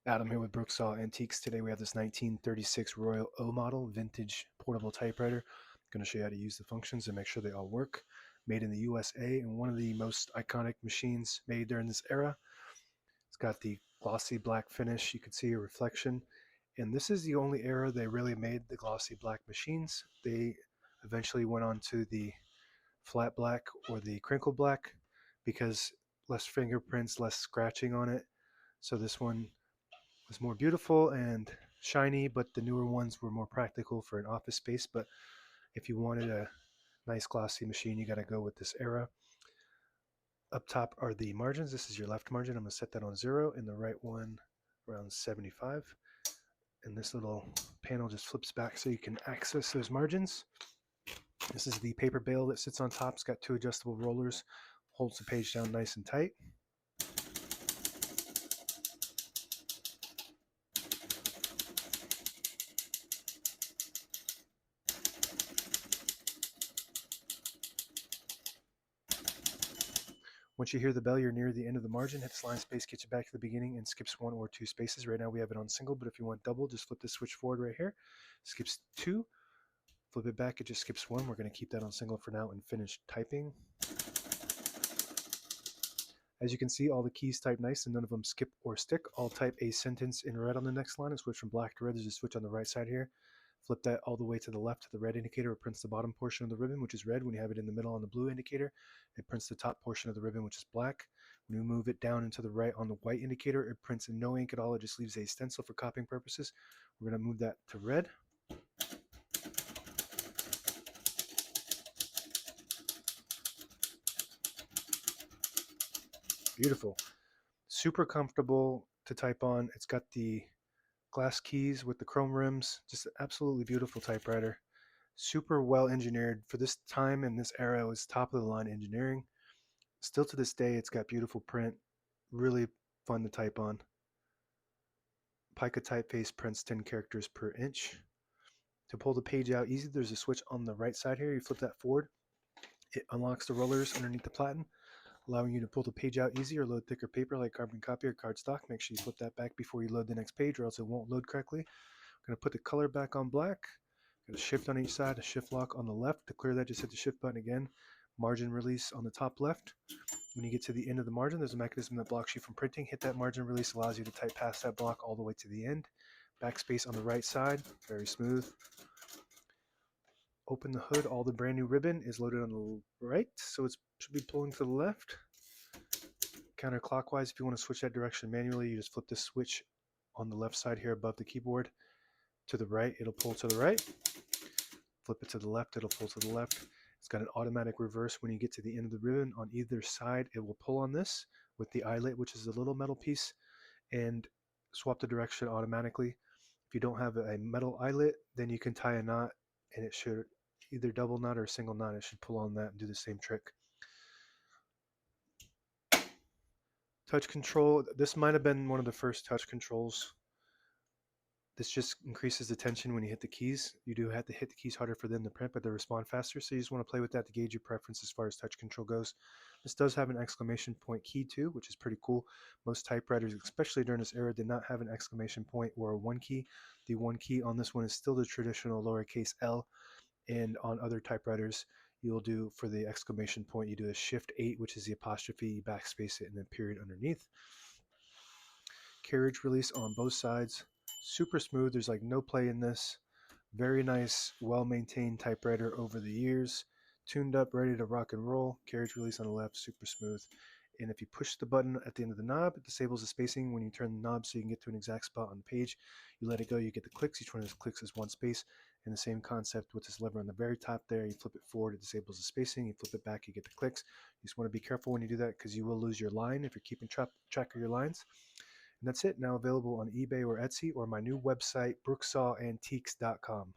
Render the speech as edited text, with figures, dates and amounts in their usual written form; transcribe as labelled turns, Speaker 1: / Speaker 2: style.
Speaker 1: Adam here with Brooksaw Antiques. Today we have this 1936 Royal O model vintage portable typewriter. I'm going to show you how to use the functions and make sure they all work. Made in the USA and one of the most iconic machines made during this era. It's got the glossy black finish. You can see a reflection. And this is the only era they really made the glossy black machines. They eventually went on to the flat black or the crinkle black because less fingerprints, less scratching on it. So this one was more beautiful and shiny, but the newer ones were more practical for an office space. But if you wanted a nice glossy machine, you got to go with this era. Up top are the margins. This is your left margin. I'm going to set that on 0, and the right one around 75. And this little panel just flips back so you can access those margins. This is the paper bail that sits on top. It's got 2 adjustable rollers, holds the page down nice and tight. Once you hear the bell, you're near the end of the margin. Hit the line space, gets you back to the beginning, and skips 1 or 2 spaces. Right now we have it on single, but if you want double, just flip the switch forward right here. Skips 2, flip it back, it just skips 1. We're going to keep that on single for now and finish typing. As you can see, all the keys type nice and none of them skip or stick. I'll type a sentence in red on the next line and switch from black to red. There's a switch on the right side here. Flip that all the way to the left to the red indicator. It prints the bottom portion of the ribbon, which is red. When you have it in the middle on the blue indicator, it prints the top portion of the ribbon, which is black. When you move it down into the right on the white indicator, it prints in no ink at all. It just leaves a stencil for copying purposes. We're going to move that to red. Beautiful. Super comfortable to type on. It's got the glass keys with the chrome rims. Just an absolutely beautiful typewriter. Super well engineered. For this time and this era, it was top of the line engineering. Still to this day, it's got beautiful print. Really fun to type on. Pica typeface prints 10 characters per inch. To pull the page out easy, there's a switch on the right side here. You flip that forward. It unlocks the rollers underneath the platen, allowing you to pull the page out easy or load thicker paper like carbon copy or cardstock. Make sure you flip that back before you load the next page or else it won't load correctly. I'm going to put the color back on black. Got a shift on each side, a shift lock on the left. To clear that, just hit the shift button again. Margin release on the top left. When you get to the end of the margin, there's a mechanism that blocks you from printing. Hit that margin release, allows you to type past that block all the way to the end. Backspace on the right side, very smooth. Open the hood, all the brand new ribbon is loaded on the right, so it should be pulling to the left. Counterclockwise, if you want to switch that direction manually, you just flip the switch on the left side here above the keyboard. To the right, it'll pull to the right. Flip it to the left, it'll pull to the left. It's got an automatic reverse. When you get to the end of the ribbon on either side, it will pull on this with the eyelet, which is a little metal piece, and swap the direction automatically. If you don't have a metal eyelet, then you can tie a knot and it should either double knot or a single knot. It should pull on that and do the same trick. Touch control. This might have been one of the first touch controls. This just increases the tension when you hit the keys. You do have to hit the keys harder for them to print, but they respond faster. So you just want to play with that to gauge your preference as far as touch control goes. This does have an exclamation point key too, which is pretty cool. Most typewriters, especially during this era, did not have an exclamation point or a 1 key. The 1 key on this one is still the traditional lowercase L, and on other typewriters, you'll do for the exclamation point, you do a shift 8, which is the apostrophe, you backspace it, and then period underneath. Carriage release on both sides. Super smooth. There's like no play in this. Very nice, well-maintained typewriter over the years. Tuned up, ready to rock and roll. Carriage release on the left, super smooth. And if you push the button at the end of the knob, it disables the spacing when you turn the knob so you can get to an exact spot on the page. You let it go, you get the clicks. Each one of those clicks is 1 space. And the same concept with this lever on the very top there. You flip it forward, it disables the spacing. You flip it back, you get the clicks. You just want to be careful when you do that because you will lose your line if you're keeping track of your lines. And that's it. Now available on eBay or Etsy or my new website, brooksawantiques.com.